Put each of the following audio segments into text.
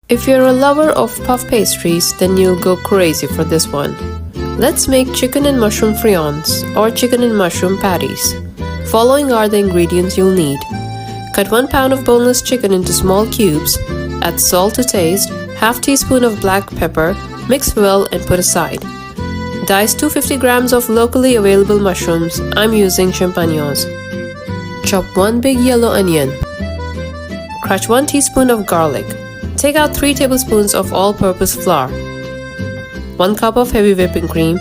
If you're a lover of puff pastries, then you'll go crazy for this one. Let's make chicken and mushroom friands or chicken and mushroom patties. Following are the ingredients you'll need. Cut 1 pound of boneless chicken into small cubes, add salt to taste, half teaspoon of black pepper, mix well and put aside. Dice 250 grams of locally available mushrooms. I'm using champignons. Chop 1 big yellow onion. Crush 1 teaspoon of garlic. Take out 3 tablespoons of all-purpose flour, 1 cup of heavy whipping cream,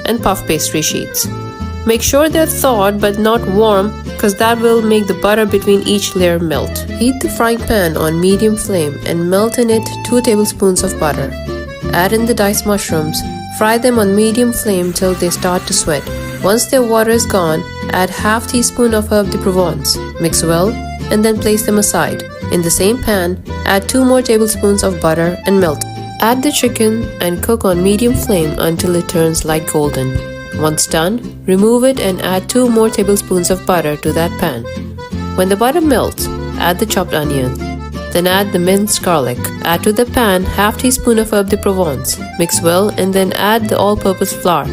and puff pastry sheets. Make sure they're thawed but not warm, because that will make the butter between each layer melt. Heat the frying pan on medium flame and melt in it 2 tablespoons of butter. Add in the diced mushrooms. Fry them on medium flame till they start to sweat. Once their water is gone, add half teaspoon of herb de Provence. Mix well and then place them aside. In the same pan, add 2 more tablespoons of butter and melt. Add the chicken and cook on medium flame until it turns light golden. Once done, remove it and add 2 more tablespoons of butter to that pan. When the butter melts, add the chopped onion. Then add the minced garlic. Add to the pan half teaspoon of herb de Provence. Mix well and then add the all-purpose flour.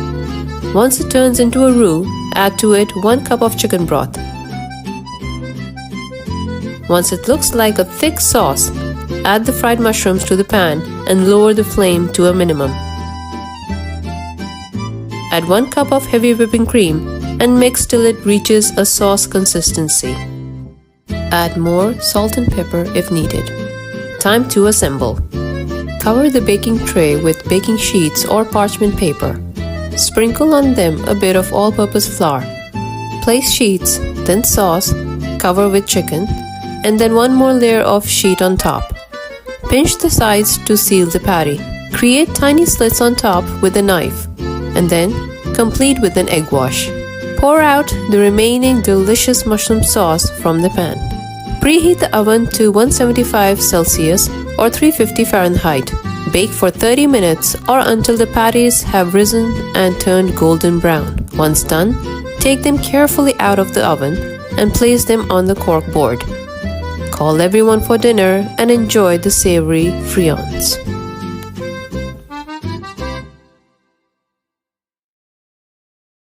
Once it turns into a roux, add to it 1 cup of chicken broth. Once it looks like a thick sauce, add the fried mushrooms to the pan and lower the flame to a minimum. Add 1 cup of heavy whipping cream and mix till it reaches a sauce consistency. Add more salt and pepper if needed. Time to assemble. Cover the baking tray with baking sheets or parchment paper. Sprinkle on them a bit of all-purpose flour. Place sheets, then sauce, cover with chicken, and then 1 more layer of sheet on top. Pinch the sides to seal the patty. Create tiny slits on top with a knife, and then complete with an egg wash. Pour out the remaining delicious mushroom sauce from the pan. Preheat the oven to 175 Celsius or 350 Fahrenheit. Bake for 30 minutes or until the patties have risen and turned golden brown. Once done, take them carefully out of the oven and place them on the cork board. Call everyone for dinner and enjoy the savory friands.